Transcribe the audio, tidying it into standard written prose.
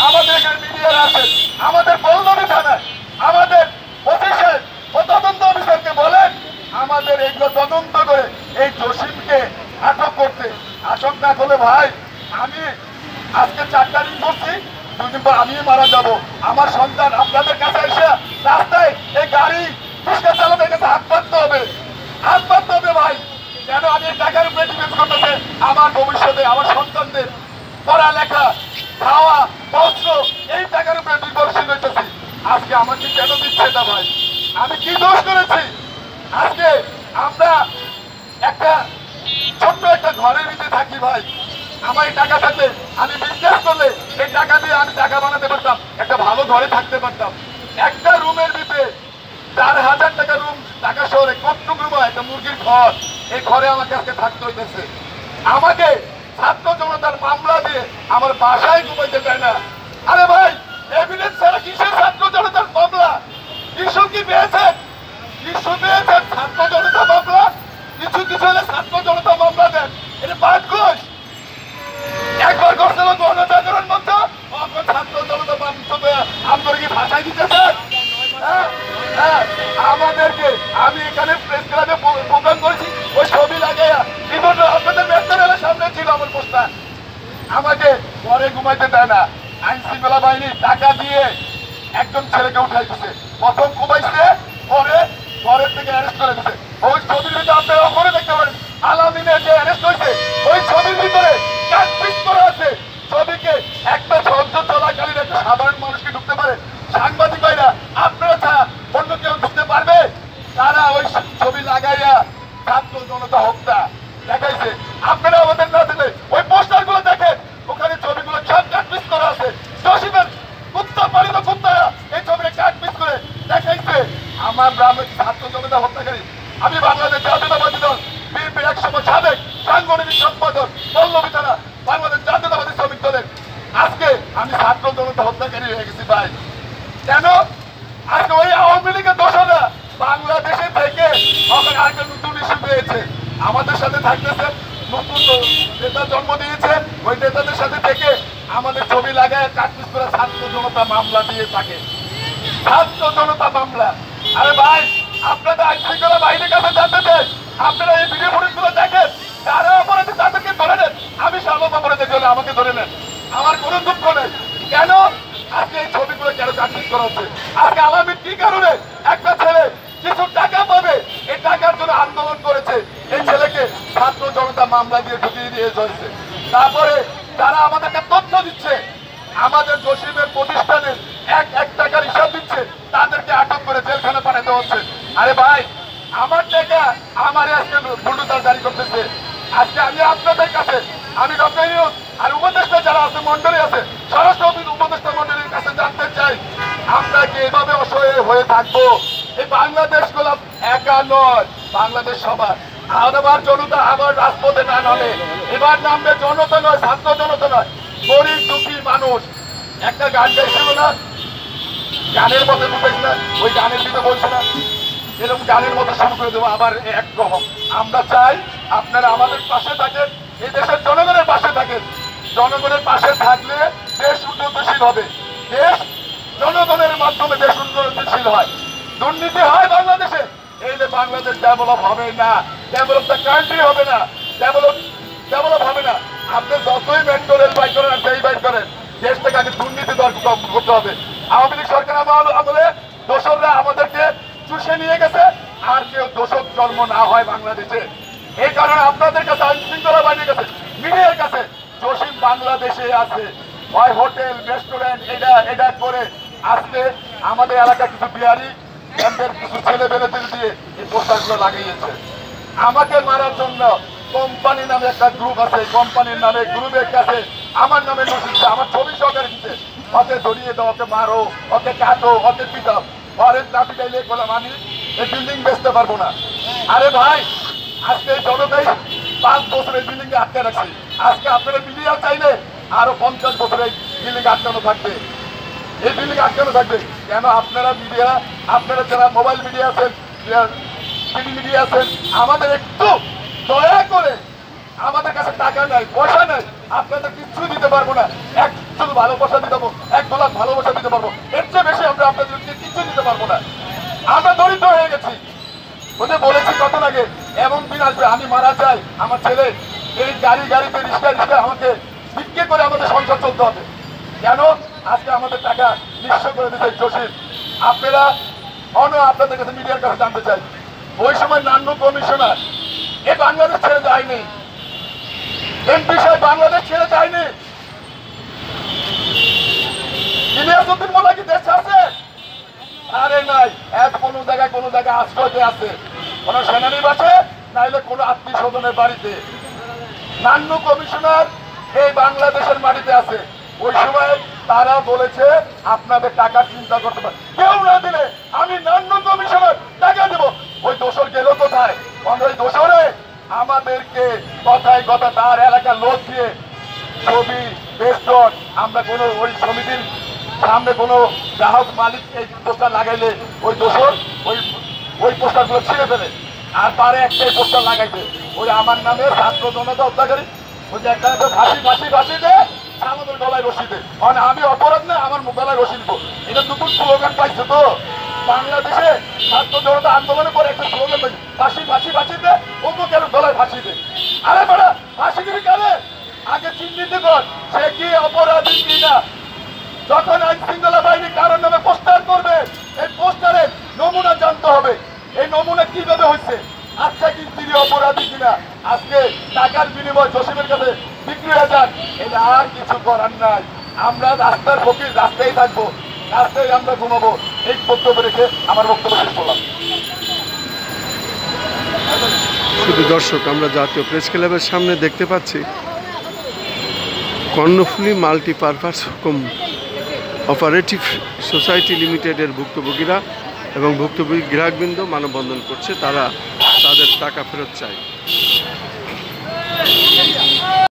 আমাদের এখানে মিডিয়ার আছেন, আমাদের পল্লবী থানায় আমাদের অফিসের তদন্ত অফিসারকে বলেন আমাদের এইগুলো তদন্ত করে এই জসিমকে আটক করতে। আটক না করলে ভাই আমি আজকে 4 তারিখ করছি, 2 দিন পর আমি মারা যাব। আমার সন্তান আপনাদের কাছে এসে রাস্তায় এই গাড়ি রিক্সা চালাতে কাছে হাত পাততে হবে, হাত পাততে হবে ভাই। কেন আমি এই টাকার উপরে ডিপেন্ড করতেছে আমার ভবিষ্যতে আমার সন্তানদের পড়ালেখা খাওয়া বস্ত্র এই টাকার উপরে নির্ভরশীল হইতেছি। আজকে আমাকে কেন দিচ্ছে না ভাই? আমি কি দোষ করেছি? আজকে আমরা একটা ছোট্ট একটা ঘরের ভিতরে থাকি ভাই। আমার এই টাকা থাকলে আমি বিজনেস করলে এই টাকা দিয়ে আমি টাকা বানাতে পারতাম, একটা ভালো ঘরে থাকতে পারতাম। একটা রুমের ভিতরে 4000 টাকা রুম, ঢাকা শহরে কতটুকু রুম হয়? একটা মুরগির ঘর, এই ঘরে আমাকে আজকে থাকতে হইতেছে। আমাকে ছাত্র জনতার মামলা দিয়ে আমার বাসায় ঘুমাইতে দেয় না। আরে ভাই এভিডেন্স ছাড়া কিসের ছাত্র জনতার মামলা? কিছু কি পেয়েছেন? কিছু পেয়েছেন ছাত্র জনতা মামলা? কিছু কিছু হলে ছাত্র জনতা মামলা দেন, এটা বাদ ঘোষ। একবার করছিল গণজাগরণ মঞ্চ, ছাত্র জনতা আপনার কি ভাষায় দিতেছেন? আমাদেরকে আমি এখানে প্রেস ক্লাবে প্রোগ্রাম করেছি, ওই ছবি লাগাইয়া বিভিন্ন আপনাদের মেট্রোরেলের সামনে ছিল আমার পোস্টার। আমাকে ঘরে ঘুমাইতে দেয় না। আইন শৃঙ্খলা বাহিনী টাকা দিয়ে একজন ছেলেকে উঠাই দিচ্ছে, প্রথম ঘুমাইছে, পরে ঘরের থেকে অ্যারেস্ট করে দিচ্ছে। ওই ছবির ভিতরে আপনারা ওখানে দেখতে পারেন আলামিনের যে অ্যারেস্ট হয়েছে ওই ছবির ভিতরে কাটপিস করা আছে। ছবিকে একটা ঝঞ্ঝ চলাকালীন একটা সাধারণ মানুষকে ঢুকতে পারে, সাংবাদিক ভাইরা আপনারা ছাড়া অন্য কেউ ঢুকতে পারবে? তারা ওই ছবি লাগাইয়া ছাত্র জনতা হত্যা দেখাইছে। আপনারা আমাদের না দিলে ওই পোস্টার গুলো দেখেন, ওখানে ছবিগুলো সব কাটপিস করা আছে। জসিমের কুত্তা পালিত কুত্তারা এই ছবিটা কাটপিস করে দেখাইছে। আমার গ্রামের ছাত্র জনতা হত্যাকারী, আমি বাংলাদেশ জাতীয়তাবাদী দল বিএনপির 1 সময় সাবেক সাংগঠনিক সম্পাদক, পল্লবী থানা বাংলাদেশ জাতীয়তাবাদী শ্রমিক দলের। আজকে আমি ছাত্র জনতা হত্যাকারী হয়ে গেছি ভাই। কেন? আজকে ওই আওয়ামী লীগের দোষরা বাংলাদেশে থেকে ওখানে আরেকটা নতুন ইস্যু পেয়েছে, আমাদের সাথে থাকতেছে, নতুন নেতা জন্ম দিয়েছে, ওই নেতাদের সাথে থেকে আমাদের ছবি লাগায় কাটপিস করে ছাত্র জনতা মামলা দিয়ে থাকে। ছাত্র জনতা মামলা। আরে ভাই আপনাদের আইন শৃঙ্খলা বাহিনীর কাছে জানতে চাই, আপনারা এই ভিডিও ফুটেজগুলো দেখেন, যারা অপরাধী তাদেরকে ধরে নেন। আমি সার্বত অপরাধের জন্য আমাকে ধরে নেন, আমার কোনো দুঃখ নেই। কেন আজকে এই ছবিগুলো কেন কাটপিস করা হচ্ছে? আজকে আলামিন কি কারণে একটা ছেলে কিছু টাকা পাবে এই টাকার জন্য আন্দোলন করেছে, এই ছেলেকে ছাত্র জনতা মামলা দিয়ে ঢুকিয়ে দিয়ে হয়েছে। তারপরে যারা আমাদেরকে তথ্য দিচ্ছে, আমাদের জসিমের প্রতিষ্ঠানের 1 টাকার হিসাব দিচ্ছে, তাদেরকে আটক করে জেলখানে পাঠাতে হচ্ছে। আরে ভাই আমার টাকা আমার আজকে বুলডোজার জারি করতেছে। আজকে আমি আপনাদের কাছে, আমি ডক্টর ইউনূস আর উপদেষ্টা যারা আছে মন্ডলী আছে, স্বরাষ্ট্র উপদেষ্টা মন্ডলীর কাছে জানতে চাই, আমরা কি এভাবে অসহায় হয়ে থাকবো? এই বাংলাদেশ গুলো একা নয়, বাংলাদেশ সবার। আবার জনতা আবার রাজপথে না নামে, এবার নামবে জনতা নয়, ছাত্র জনতা নয়, গরিব দুঃখী মানুষ। একটা গান গাইছিল না, গানের মতো বুঝেছি না, ওই গানের দিকে বলছে না, এরকম গানের মতো শুরু করে দেবো আবার একরকম। আমরা চাই আপনারা আমাদের পাশে থাকেন, এই দেশের জনগণের পাশে থাকেন। জনগণের পাশে থাকলে দেশ উন্নতশীল হবে, দেশ জনগণের মাধ্যমে দেশ উন্নতশীল হয়। দুর্নীতি হয় বাংলাদেশে, এই যে বাংলাদেশ ডেভেলপ হবে না, ডেভেলপ দ্য কান্ট্রি হবে না, ডেভেলপ হবে না। আপনি যতই মেট্রো রেল বাই করেন আর সেই বাই করেন, দেশ থেকে আগে দুর্নীতি করতে হবে। আওয়ামী লীগ সরকার আমলে দোসররা আমাদেরকে চুষে নিয়ে গেছে, আর কেউ দোষক জন্ম না হয় বাংলাদেশে। এই কারণে আপনাদের কাছে, আইন শৃঙ্খলা বাহিনীর কাছে, মিডিয়ার কাছে, জসিম বাংলাদেশে আছে, হয় হোটেল রেস্টুরেন্ট এটা করে আজকে আমাদের এলাকা কিছু বিহারি এদের কিছু ছেলে বেলেদের দিয়ে এই পোস্টারগুলো লাগিয়েছে আমাকে মারার জন্য। কোম্পানি নামে একটা গ্রুপ আছে, কোম্পানির নামে গ্রুপের কাছে আমার নামে নোটিশ, আমার ছবি সহকারে দিচ্ছে, ওকে ধরিয়ে দাও, ওকে মারো, ওকে কাটো, ওকে পিটাও। ঘরের না পিটাইলে বললাম আমি এই বিল্ডিং বেচতে পারবো না। আরে ভাই আজকে জনতাই 5 বছর এই বিল্ডিং এ আটকে রাখছে, আজকে আপনারা মিডিয়া চাইলে আরো 50 বছর এই বিল্ডিং আটকানো থাকবে, এই বিল্ডিং আটকানো থাকবে। কেন আপনারা মিডিয়া, আপনারা যারা মোবাইল মিডিয়া আছেন, টিভি মিডিয়া আছেন, আমাদের একটু দয়া করে, আমাদের কাছে টাকা নাই, পয়সা নাই, আপনাদের কিচ্ছু দিতে পারবো না। শুধু ভালোবাসা দিতে পারবো, 1 গোলাপ ভালোবাসা দিতে পারবো, এর চেয়ে বেশি আমরা আপনাদেরকে কিছু দিতে পারবো না। আমরা দরিদ্র হয়ে গেছি। ওদের বলেছি কত লাগে, এমন দিন আসবে আমি মারা যাই, আমার ছেলে এই গাড়িতে রিক্সা আমাকে বিক্রি করে আমাদের সংসার চলতে হবে। কেন? আজকে আমাদের টাকা নিঃস্ব করে দিতে জসিম। আপনারা আপনাদের কাছে মিডিয়ার কাছে জানতে চাই, ওই সময় নান্নু কমিশনার এ বাংলাদেশ ছেড়ে যায়নি, এমপি সাহেব বাংলাদেশ ছেড়ে যায়নি। ইলিয়াসউদ্দিন মোল্লা কি দেশে আছে? আরে নাই, এক কোনো জায়গায় আশ্রয়তে আছে, কোন সেনানিবাসে, নাইলে কোনো আত্মীয় স্বজনের বাড়িতে। নান্নু কমিশনার এই বাংলাদেশের মাটিতে আছে। ওই সময় তারা বলেছে আপনাদের টাকা চিন্তা করতে পারে, কেউ না দিলে আমি নান্নু কমিশনার টাকা দেব। ওই দোসর গেল কোথায়? ওই দোসরে আমাদেরকে কথায় কথা তার এলাকার লোক দিয়ে ছবি বেস্টন, আমরা কোন ওই সমিতির সামনে কোনো গ্রাহক মালিক এই পোস্টার লাগাইলে ওই দোসর ওই পোস্টার গুলো ছিঁড়ে ফেলে, আর পারে একটাই পোস্টার লাগাইছে, ওই আমার নামে ছাত্র জনতা হত্যাকারী, ওই যে একটা ফাঁসি দে আমাদের গলায় রশি দে। মানে আমি অপরাধ না, আমার গলায় রশি দিব। এটা নতুন স্লোগান পাইছে তো বাংলাদেশে, ছাত্র জনতা আন্দোলনের পরে একটা স্লোগান পাইছে, ফাঁসি দে, ওকে কেন গলায় ফাঁসি দে। আরে বেড়া ফাঁসি দিবি কেন? আগে চিহ্নিত কর সে কি অপরাধী কিনা। যখন আইন শৃঙ্খলা বাহিনী কারোর নামে পোস্টার করবে, এই পোস্টারের নমুনা জানতে হবে, এই নমুনা কিভাবে হয়েছে, আচ্ছা কি তিনি অপরাধী কিনা। আজকে টাকার বিনিময় জসিমের কাছে বিক্রি হয়ে যান, এটা আর কিছু করার নাই। আমরা রাস্তার ফকির, রাস্তায় থাকবো, রাস্তায় আমরা ঘুমাবো। এই বক্তব্য রেখে আমার বক্তব্য শেষ করলাম। শুধু দর্শক, আমরা জাতীয় প্রেস ক্লাবের সামনে দেখতে পাচ্ছি কর্ণফুলী মাল্টিপারপাস অপারেটিভ সোসাইটি লিমিটেডের ভুক্তভোগীরা এবং ভুক্তভোগী গ্রাহকবৃন্দ মানববন্ধন করছে। তারা তাদের টাকা ফেরত চায়।